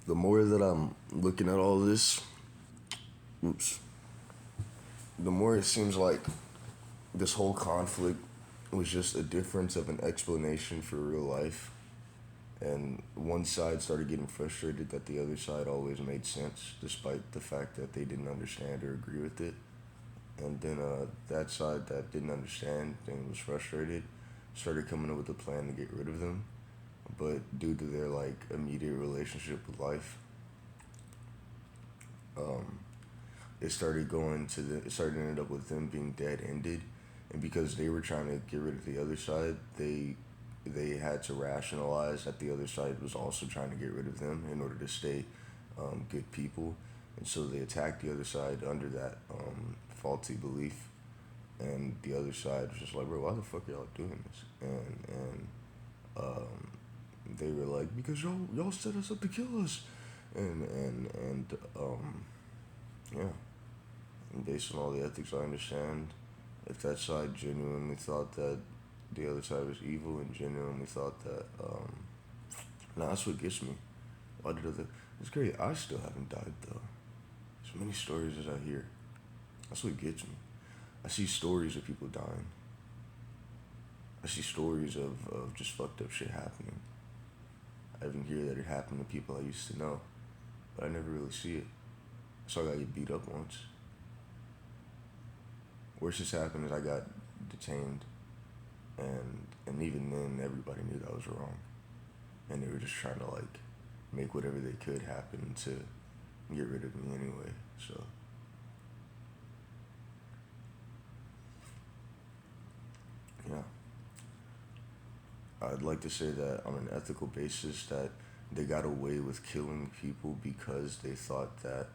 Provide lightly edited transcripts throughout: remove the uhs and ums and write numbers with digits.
The more that I'm looking at all this, oops, the more it seems like this whole conflict was just a difference of an explanation for real life. And one side started getting frustrated that the other side always made sense, despite the fact that they didn't understand or agree with it. And then that side that didn't understand and was frustrated started coming up with a plan to get rid of them. But due to their like immediate relationship with life, um, it started ended up with them being dead ended, and because they were trying to get rid of the other side, they had to rationalize that the other side was also trying to get rid of them in order to stay good people, and so they attacked the other side under that faulty belief, and the other side was just like, bro, why the fuck y'all doing this? And they were like, because y'all set us up to kill us, and yeah. And based on all the ethics I understand, if that side genuinely thought that the other side was evil and genuinely thought that, nah, that's what gets me. Why did other? It's great. I still haven't died though. As many stories as I hear, that's what gets me. I see stories of people dying. I see stories of just fucked up shit happening. I even hear that it happened to people I used to know, but I never really see it. So I got get beat up once. Worst just happened is I got detained, and even then everybody knew that was wrong, and they were just trying to like make whatever they could happen to get rid of me anyway. So yeah, I'd like to say that on an ethical basis that they got away with killing people because they thought that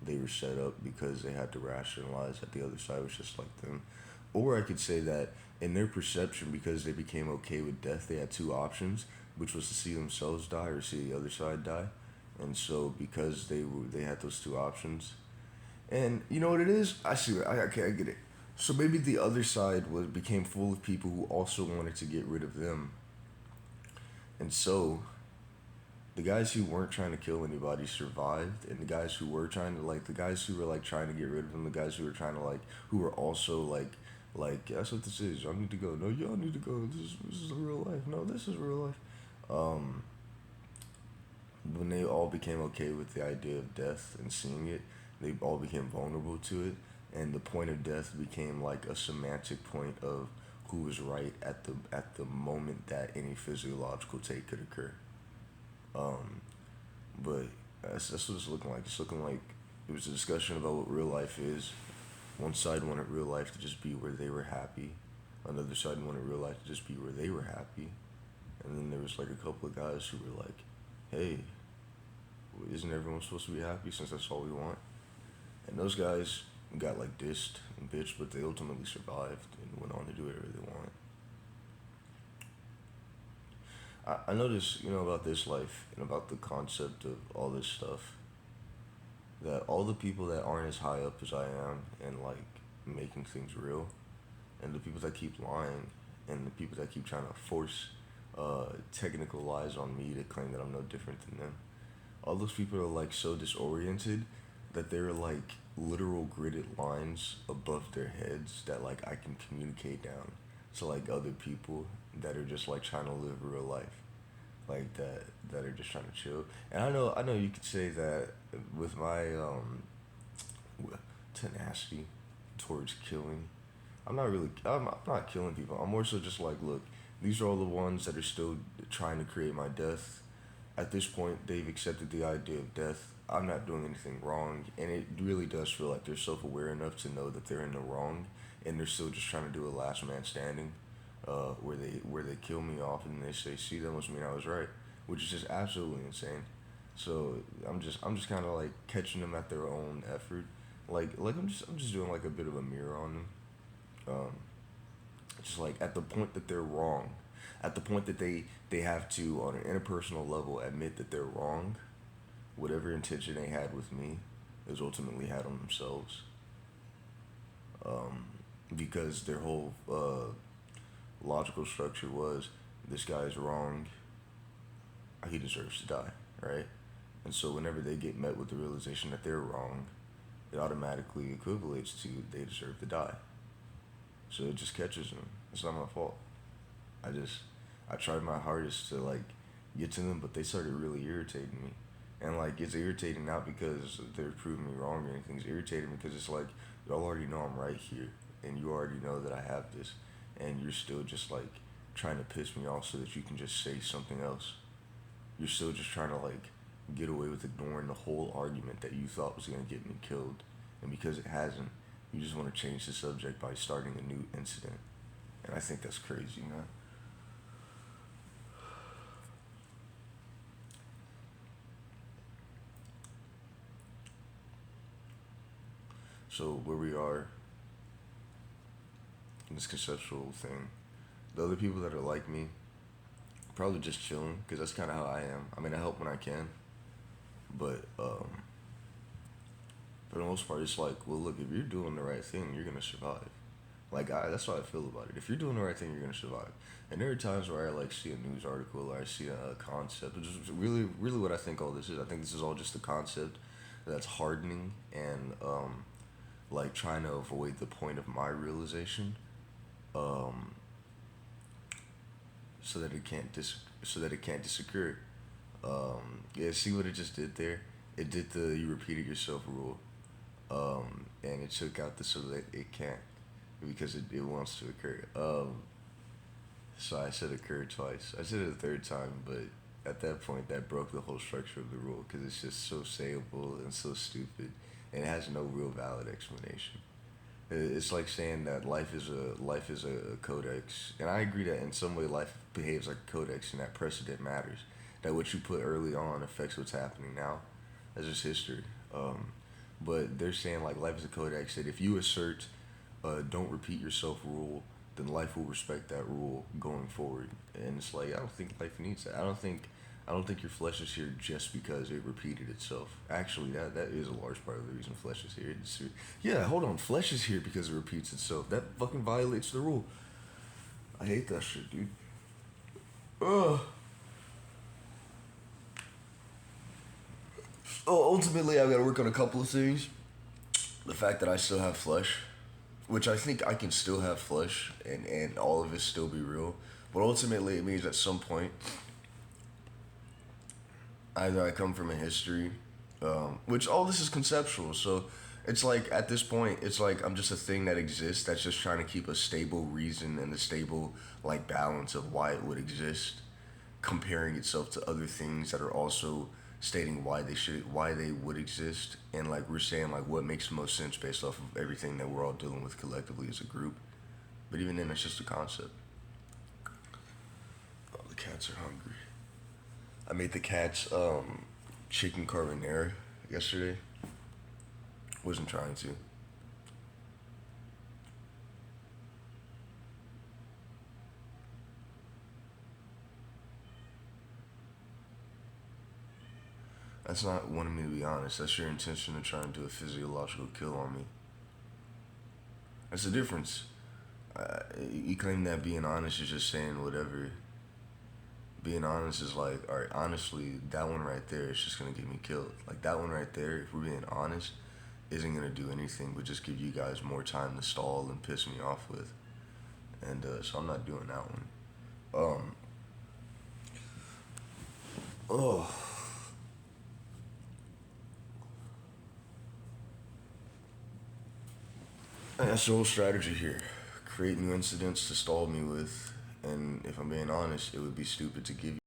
they were set up because they had to rationalize that the other side was just like them. Or I could say that in their perception, because they became okay with death, they had two options, which was to see themselves die or see the other side die. And so because they had those two options, and you know what it is, I see it. Okay, I get it. So maybe the other side was became full of people who also wanted to get rid of them, and so the guys who weren't trying to kill anybody survived, and the guys who were trying to like the guys who were like trying to get rid of them, the guys who were trying to like who were also like that's what this is. Y'all need to go. No, y'all need to go. This is real life. No, this is real life. Um, when they all became okay with the idea of death and seeing it, they all became vulnerable to it, and the point of death became like a semantic point of who was right at the moment that any physiological take could occur. Um, but that's what it's looking like. It's looking like it was a discussion about what real life is. One side wanted real life to just be where they were happy. Another side wanted real life to just be where they were happy. And then there was like a couple of guys who were like, hey, isn't everyone supposed to be happy since that's all we want? And those guys got like dissed and bitched, but they ultimately survived and went on to do whatever they want. I noticed, about this life and about the concept of all this stuff, that all the people that aren't as high up as I am and like making things real, and the people that keep lying, and the people that keep trying to force technical lies on me to claim that I'm no different than them, all those people are like so disoriented that they're like literal gridded lines above their heads that like I can communicate down to like other people that are just like trying to live real life, like that are just trying to chill. And I know you could say that with my tenacity towards killing, I'm not killing people. I'm more so just like, look, these are all the ones that are still trying to create my death. At this point, they've accepted the idea of death. I'm not doing anything wrong, and it really does feel like they're self-aware enough to know that they're in the wrong, and they're still just trying to do a last man standing, where they kill me off and they say, "See, that must mean I was right," which is just absolutely insane. So I'm just kind of like catching them at their own effort, like I'm just doing like a bit of a mirror on them, um, just like at the point that they're wrong, at the point that they have to on an interpersonal level admit that they're wrong. Whatever intention they had with me is ultimately had on themselves, um, because their whole logical structure was this guy is wrong. he deserves to die, right? And so whenever they get met with the realization that they're wrong, it automatically equivalates to they deserve to die. So it just catches them. It's not my fault. I just I tried my hardest to like get to them, but they started really irritating me. And like it's irritating not because they're proving me wrong or anything. It's irritating because it's like y'all already know I'm right here, and you already know that I have this, and you're still just like trying to piss me off so that you can just say something else. You're still just trying to like get away with ignoring the whole argument that you thought was gonna get me killed, and because it hasn't, you just want to change the subject by starting a new incident, and I think that's crazy, man. So where we are in this conceptual thing, the other people that are like me probably just chilling because that's kind of how I am. I mean, I help when I can, but for the most part, it's like, well, look, if you're doing the right thing, you're gonna survive. Like that's how I feel about it. If you're doing the right thing, you're gonna survive. And there are times where I like see a news article or I see a concept, which is really, really what I think all this is. I think this is all just a concept that's hardening and like trying to avoid the point of my realization, um, so that so that it can't disoccur. Yeah, see what it just did there? It did the you repeated yourself rule, and it took out the so that it can't because it wants to occur. So I said occur twice. I said it a third time, but at that point, that broke the whole structure of the rule because it's just so sayable and so stupid, and it has no real valid explanation. It's like saying that life is a codex, and I agree that in some way life behaves like a codex, and that precedent matters. That what you put early on affects what's happening now. That's just history. But they're saying like life is a codex that if you assert don't repeat yourself rule, then life will respect that rule going forward. And it's like I don't think life needs that. I don't think your flesh is here just because it repeated itself. Actually, that is a large part of the reason flesh is here. Yeah, hold on. Flesh is here because it repeats itself. That fucking violates the rule. I hate that shit, dude. Ugh. Oh, ultimately, I've got to work on a couple of things. The fact that I still have flesh, which I think I can still have flesh and all of it still be real. But ultimately, it means at some point, either I come from a history, which all this is conceptual. So it's like at this point, it's like I'm just a thing that exists that's just trying to keep a stable reason and a stable like balance of why it would exist, comparing itself to other things that are also stating why they would exist, and like we're saying like what makes the most sense based off of everything that we're all dealing with collectively as a group. But even then, it's just a concept. Oh, the cats are hungry. I made the cats chicken carbonara yesterday. Wasn't trying to. That's not wanting me to be honest. That's your intention of trying to do a physiological kill on me. That's the difference. You claim that being honest is just saying whatever. Being honest is like, all right, honestly, that one right there is just gonna get me killed. Like that one right there, if we're being honest, isn't gonna do anything but just give you guys more time to stall and piss me off with. And so I'm not doing that one. Um, oh, and that's the whole strategy here. Create new incidents to stall me with, and if I'm being honest, it would be stupid to give